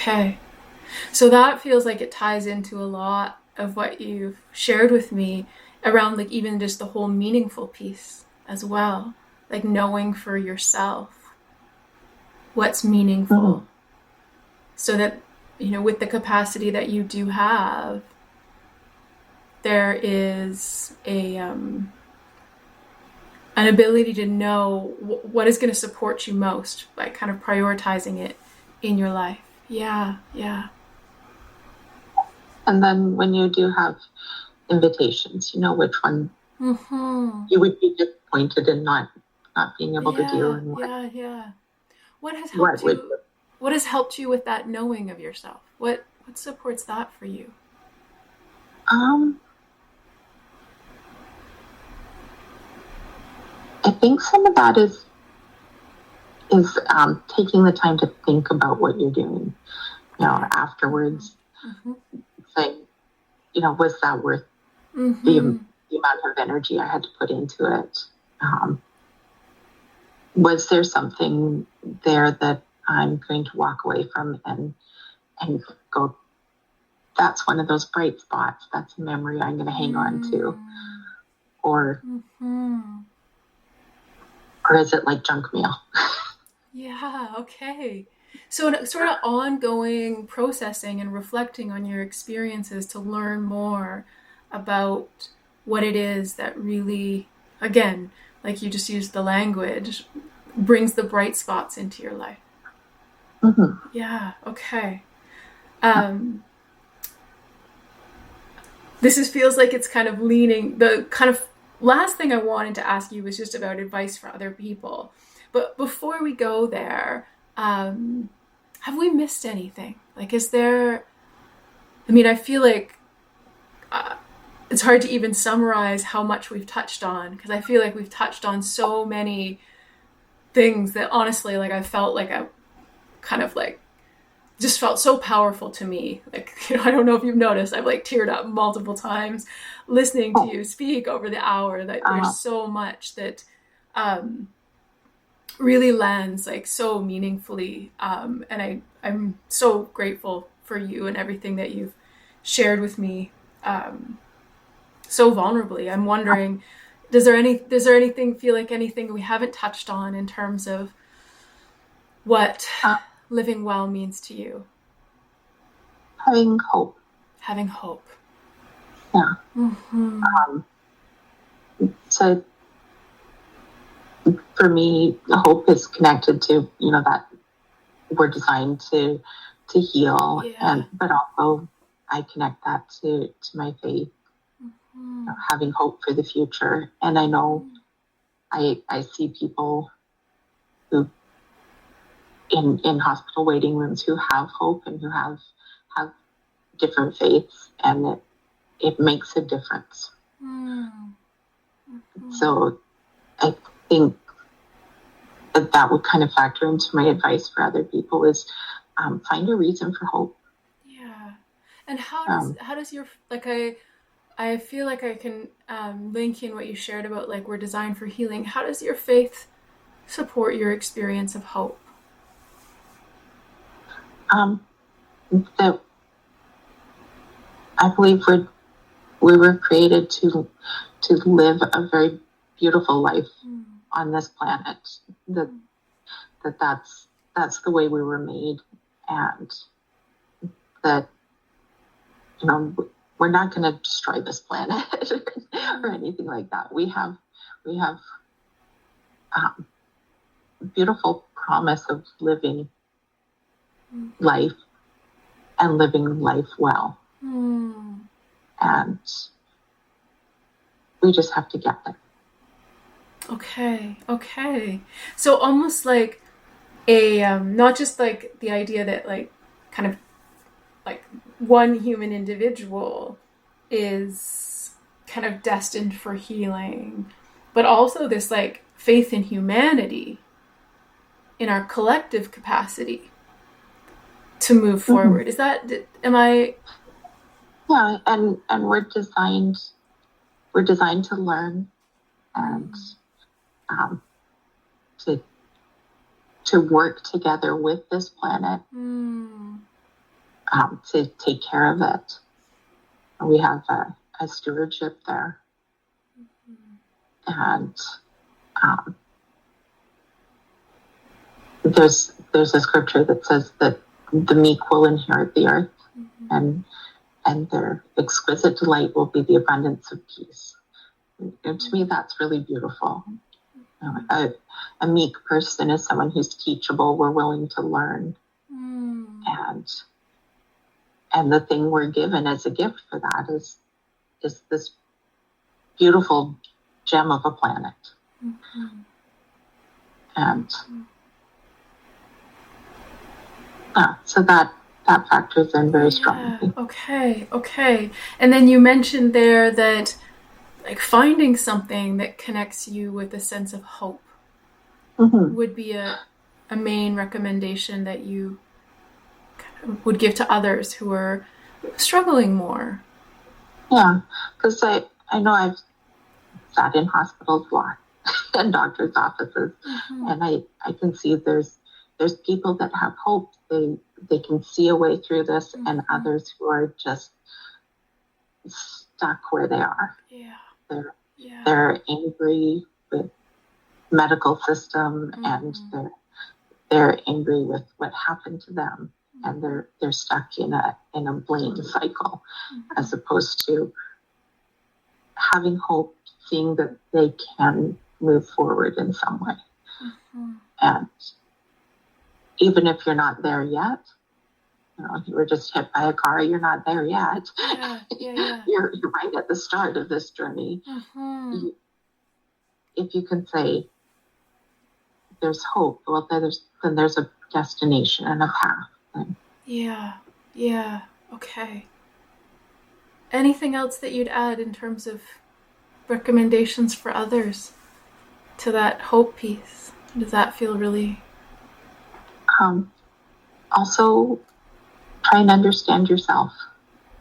Okay. So that feels like it ties into a lot of what you've shared with me around like even just the whole meaningful piece as well. Like knowing for yourself what's Mm-hmm. meaningful so that, with the capacity that you do have, there is an ability to know what is going to support you most by kind of prioritizing it in your life. Yeah, yeah. And then when you do have invitations, you know which one Mm-hmm. you would be disappointed in not being able to do, Yeah, and yeah, yeah. What has helped what would you? What has helped you with that knowing of yourself? What supports that for you? um I think some of that is taking the time to think about what you're doing, Okay. Mm-hmm. afterwards, Mm-hmm. saying, was that worth the Mm-hmm. the amount of energy I had to put into it? Um, was there something there that I'm going to walk away from and go, that's one of those bright spots. That's a memory I'm going to hang on to. Or Mm-hmm. or is it like junk mail? Yeah. Okay. So sort of ongoing processing and reflecting on your experiences to learn more about what it is that really, again, like you just used the language, brings the bright spots into your life. Mm-hmm. Yeah. Okay. Um, feels like it's kind of leaning the kind of last thing I wanted to ask you was just about advice for other people. But before we go there, um, have we missed anything? Like, is there? I mean, I feel like uh, it's hard to even summarize how much we've touched on because I feel like we've touched on so many things that honestly, like, I felt like I kind of like just felt so powerful to me. Like, I don't know if you've noticed, I've like teared up multiple times listening to Oh, you speak over the hour. That there's uh, so much that um, really lands like so meaningfully. And I'm so grateful for you and everything that you've shared with me so vulnerably. I'm wondering, does there anything feel like anything we haven't touched on in terms of what uh, living well means to you? having hope. Having hope. Yeah. Mm-hmm. Um, so for me, hope is connected to, that we're designed to heal, Yeah. and but also I connect that to my faith, Mm-hmm. having hope for the future. And I know I see people who in hospital waiting rooms who have hope and who have different faiths, and it makes a difference. Mm-hmm. So I think that would kind of factor into my advice for other people is, find a reason for hope. Yeah. And Um, how does your like I feel like I can link in what you shared about like we're designed for healing. How does your faith support your experience of hope? um, that I believe we were created to live a very beautiful life Mm-hmm. on this planet. That that's the way we were made, and that you know we're not going to destroy this planet or anything like that. We have um, beautiful promise of living life and living life well, Mm-hmm. and we just have to get there. Okay. Okay. So almost like a not just like the idea that like kind of like one human individual is kind of destined for healing, but also this like faith in humanity, in our collective capacity to move Mm-hmm. forward. Is that, am I? Yeah, and we're designed to learn, and Mm, um, to to work together with this planet, mm, to take care of it. We have a stewardship there. And there's a scripture that says that the meek will inherit the earth, and their exquisite delight will be the abundance of peace. And to me, that's really beautiful. A meek person is someone who's teachable. We're willing to learn, and the thing we're given as a gift for that is this beautiful gem of a planet. And so that factors in very strongly. Okay. And then you mentioned there that like finding something that connects you with a sense of hope would be a main recommendation that you would give to others who are struggling more. Yeah, because I know I've sat in hospitals a lot and doctors' offices, and I can see there's people that have hope. They can see a way through this, and others who are just stuck where they are. They're angry with medical system, and they're angry with what happened to them, and they're stuck in a blame cycle, as opposed to having hope, seeing that they can move forward in some way. And even if you're not there yet, you were just hit by a car, you're not there yet. You're right at the start of this journey. If you can say there's hope, well, then there's a destination and a path. Yeah. Okay. Anything else that you'd add in terms of recommendations for others to that hope piece? Does that feel really... Also, try and understand yourself.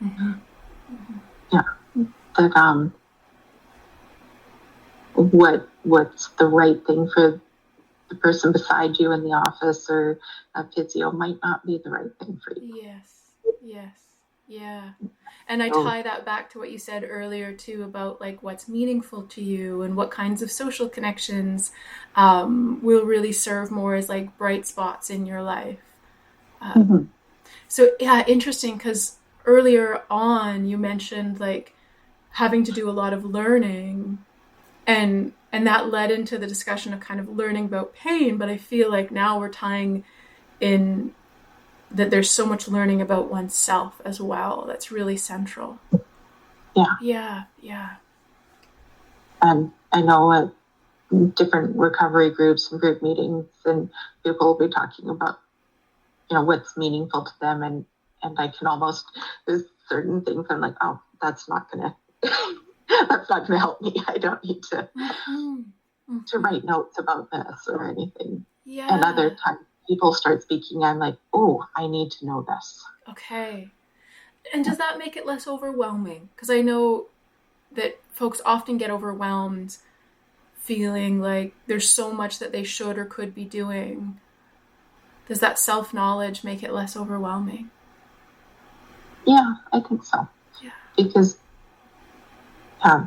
Yeah. That what's the right thing for the person beside you in the office or a physio might not be the right thing for you. Yes. Yeah. And I tie that back to what you said earlier too about like what's meaningful to you and what kinds of social connections will really serve more as like bright spots in your life. So yeah, interesting, because earlier on you mentioned like having to do a lot of learning, and that led into the discussion of kind of learning about pain. But I feel like now we're tying in that there's so much learning about oneself as well. That's really central. Yeah. And I know at different recovery groups and group meetings, and people will be talking about, what's meaningful to them. And I can almost, there's certain things I'm like, oh, that's not going to help me. I don't need to write notes about this or anything. And other times people start speaking, I'm like, oh, I need to know this. Okay. And does that make it less overwhelming? Because I know that folks often get overwhelmed feeling like there's so much that they should or could be doing. Does that self-knowledge make it less overwhelming? Yeah, I think so. Yeah. Because I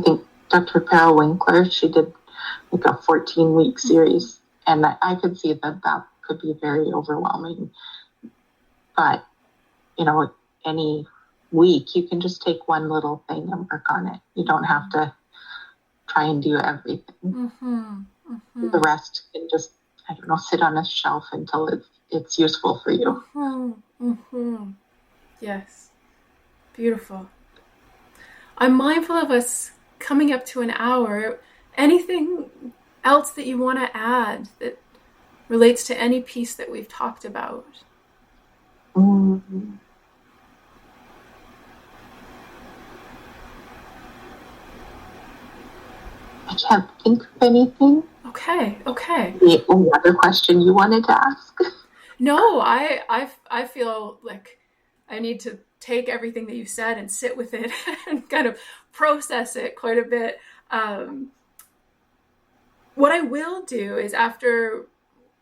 think Dr. Carol Winkler, she did like a 14-week series, and I could see that could be very overwhelming. But, any week you can just take one little thing and work on it. You don't have to try and do everything. The rest can just, sit on a shelf until it's useful for you. Yes. Beautiful. I'm mindful of us coming up to an hour. Anything else that you want to add that relates to any piece that we've talked about? I can't think of anything. Okay. Any other question you wanted to ask? No, I feel like I need to take everything that you said and sit with it and kind of process it quite a bit. What I will do is after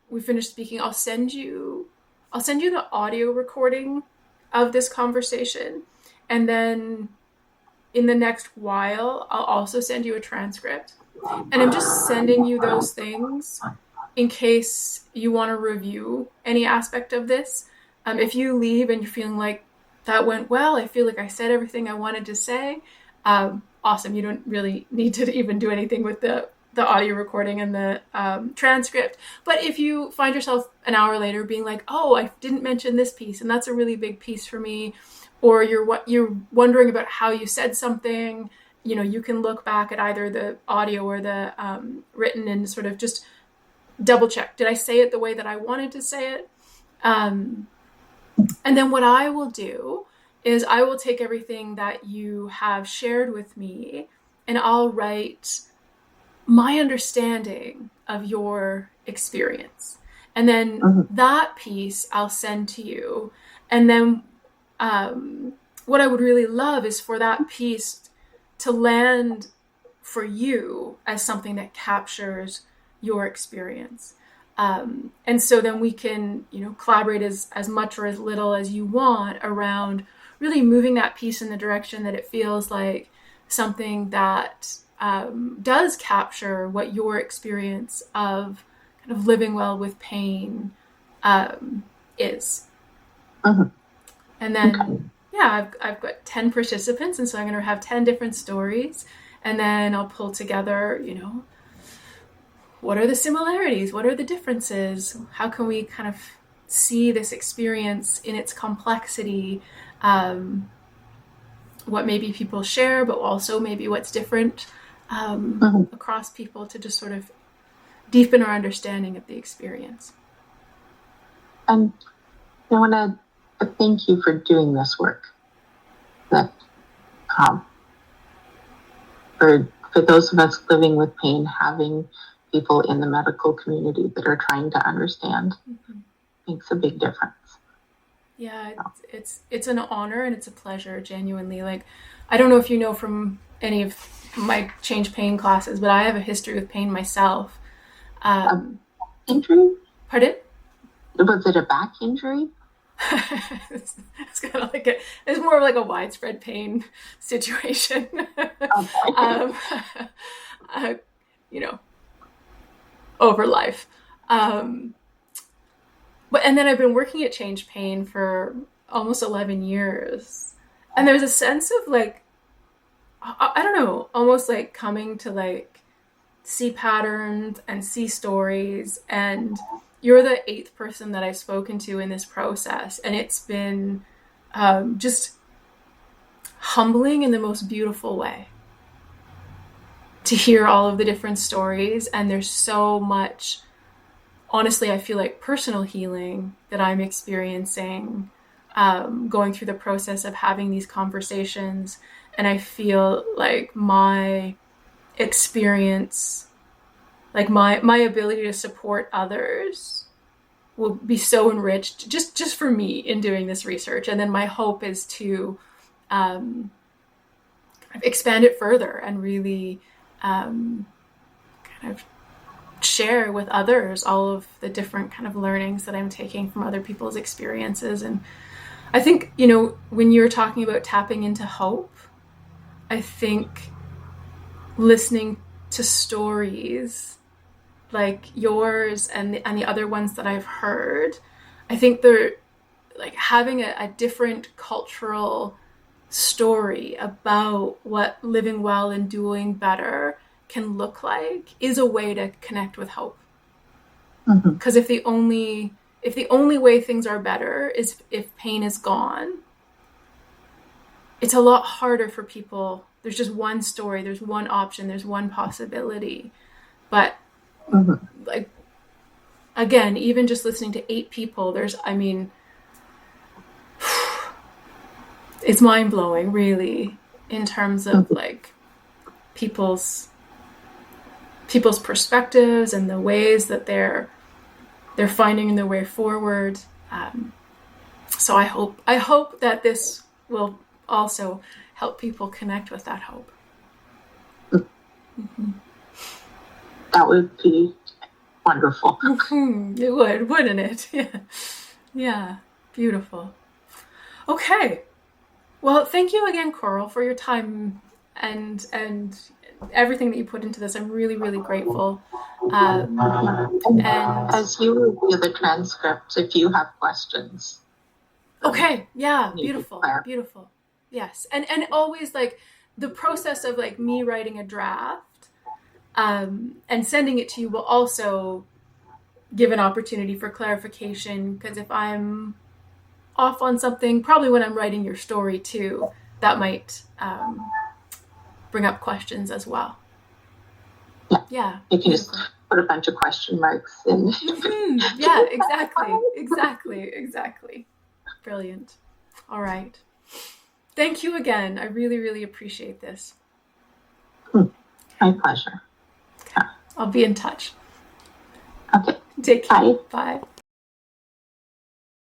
we finish speaking, I'll send you I'll send you the audio recording of this conversation. And then in the next while, I'll also send you a transcript. And I'm just sending you those things in case you want to review any aspect of this. If you leave and you're feeling like that went well, I feel like I said everything I wanted to say, awesome. You don't really need to even do anything with the audio recording and the transcript. But if you find yourself an hour later being like, oh, I didn't mention this piece, and that's a really big piece for me, or you're wondering about how you said something, you can look back at either the audio or the written and sort of just double check. Did I say it the way that I wanted to say it? And then what I will do is I will take everything that you have shared with me and I'll write my understanding of your experience. And then that piece I'll send to you. And then what I would really love is for that piece to land for you as something that captures your experience. And so then we can, collaborate as much or as little as you want around really moving that piece in the direction that it feels like something that does capture what your experience of kind of living well with pain is. And then, I've got 10 participants, and so I'm going to have 10 different stories, and then I'll pull together, what are the similarities? What are the differences? How can we kind of see this experience in its complexity? What maybe people share, but also maybe what's different across people, to just sort of deepen our understanding of the experience. And I want to thank you for doing this work. That for those of us living with pain, having people in the medical community that are trying to understand makes a big difference. Yeah, it's an honor and it's a pleasure, genuinely. Like, I don't know if you know from any of my Change Pain classes, but I have a history with pain myself. Injury? Pardon? Was it a back injury? It's kind of like it's more of like a widespread pain situation. Okay. Over life. And then I've been working at Change Pain for almost 11 years. And there's a sense of like, I don't know, almost like coming to like see patterns and see stories. And you're the 8th person that I've spoken to in this process. And it's been just humbling in the most beautiful way to hear all of the different stories. And there's so much, honestly, I feel like personal healing that I'm experiencing going through the process of having these conversations. And I feel like my experience, like my ability to support others will be so enriched just for me in doing this research. And then my hope is to expand it further and really kind of share with others all of the different kind of learnings that I'm taking from other people's experiences. And I think, when you're talking about tapping into hope, I think listening to stories like yours and the other ones that I've heard, I think they're like having a different cultural story about what living well and doing better can look like is a way to connect with hope. Because if the only way things are better is if pain is gone, it's a lot harder for people. There's just one story, there's one option, there's one possibility. But like, again, even just listening to 8 people, it's mind-blowing, really, in terms of like people's perspectives and the ways that they're finding their way forward. So I hope that this will also help people connect with that hope. That would be wonderful. It would, wouldn't it? Yeah. Yeah. Beautiful. Okay. Well, thank you again, Coral, for your time and everything that you put into this. I'm really, really grateful. And And as you review the transcript, if you have questions, okay, yeah, you can beautiful, clarify. beautiful. Yes. And always like the process of like me writing a draft and sending it to you will also give an opportunity for clarification because if I'm off on something, probably when I'm writing your story too, that might bring up questions as well. Yeah, Yeah, you can just beautiful. put a bunch of question marks in. Yeah, exactly, exactly, exactly. Brilliant. All right. Thank you again. I really, really appreciate this. My pleasure. Okay. I'll be in touch. Okay. Take care. Bye. Bye.